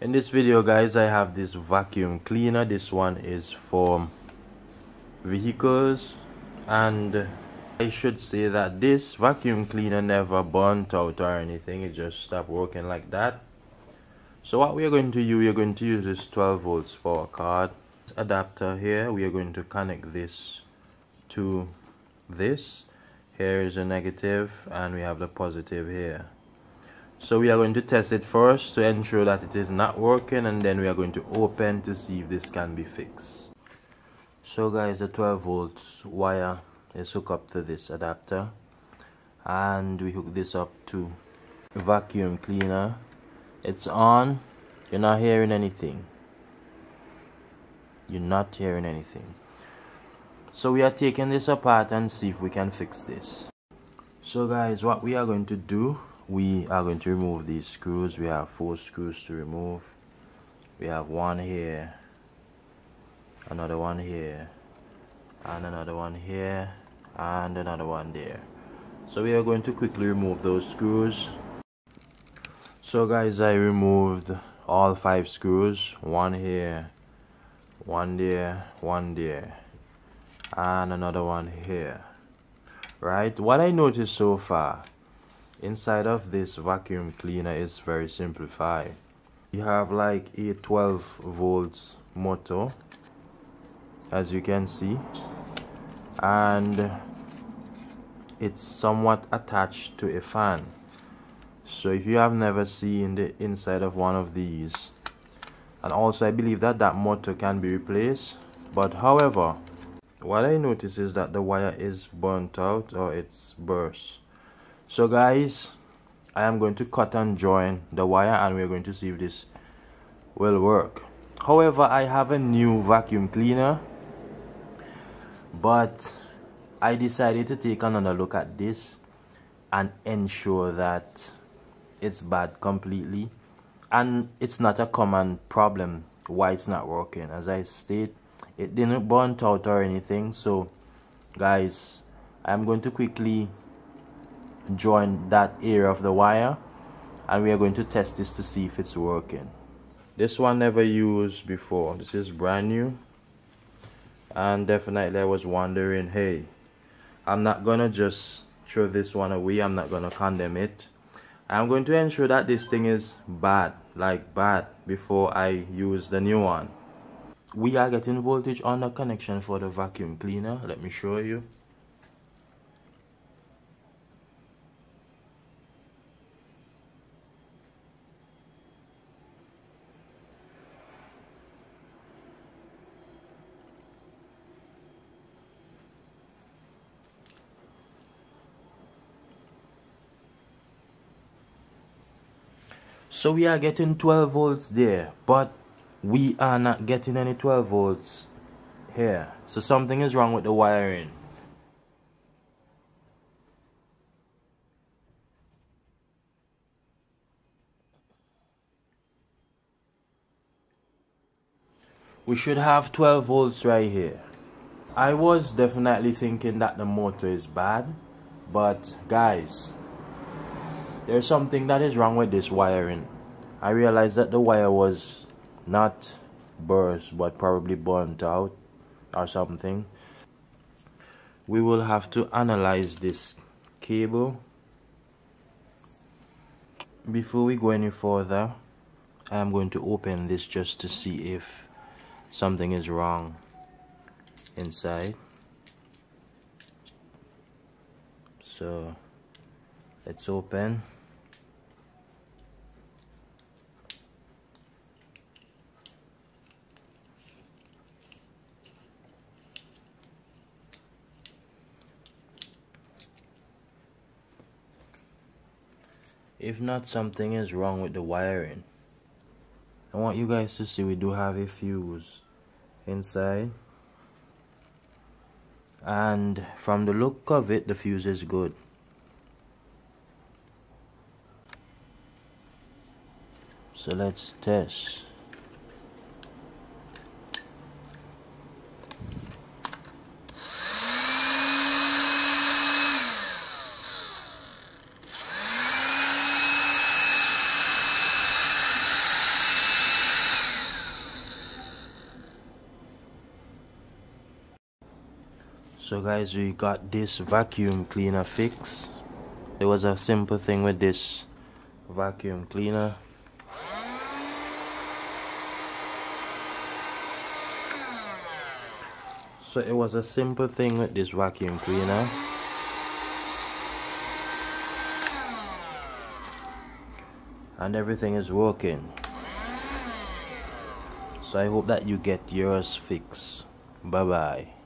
In this video guys, I have this vacuum cleaner. This one is for vehicles, and I should say that this vacuum cleaner never burnt out or anything. It just stopped working like that. So what we are going to use, we are going to use this 12 volts power cord adapter here. We are going to connect this to this. Here is a negative and we have the positive here. So we are going to test it first to ensure that it is not working, and then we are going to open to see if this can be fixed. So guys, the 12 volts wire is hooked up to this adapter, and we hook this up to vacuum cleaner. It's on. You're not hearing anything. You're not hearing anything. So we are taking this apart and see if we can fix this. So guys, what we are going to do, we are going to remove these screws. We have 4 screws to remove. We have one here, another one here, and another one here, and another one there. So we are going to quickly remove those screws. So guys, I removed all 5 screws. One here, one there, one there, and another one here. Right, what I noticed so far inside of this vacuum cleaner is very simplified. You have like a 12 volts motor, as you can see, and it's somewhat attached to a fan. So if you have never seen the inside of one of these, and also I believe that that motor can be replaced, but however, what I notice is that the wire is burnt out, or it's burst. So guys, I am going to cut and join the wire, and we're going to see if this will work. However, I have a new vacuum cleaner, but I decided to take another look at this and ensure that it's bad completely, and it's not a common problem why it's not working. As I state, it didn't burn out or anything. So guys, I'm going to quickly join that area of the wire, and we are going to test this to see if it's working. This one never used before. This is brand new, and definitely I was wondering, hey, I'm not gonna just throw this one away. I'm not gonna condemn it. I'm going to ensure that this thing is bad, like bad, before I use the new one. We are getting voltage on the connection for the vacuum cleaner. Let me show you. So we are getting 12 volts there, but we are not getting any 12 volts here. So something is wrong with the wiring. We should have 12 volts right here. I was definitely thinking that the motor is bad, but guys, there's something that is wrong with this wiring. I realized that the wire was not burst, but probably burnt out or something. We will have to analyze this cable. Before we go any further, I am going to open this just to see if something is wrong inside. So let's open. If not, something is wrong with the wiring. I want you guys to see we do have a fuse inside, and from the look of it, the fuse is good. So let's test. So guys, we got this vacuum cleaner fix. It was a simple thing with this vacuum cleaner. So it was a simple thing with this vacuum cleaner. And everything is working. So I hope that you get yours fixed. Bye bye.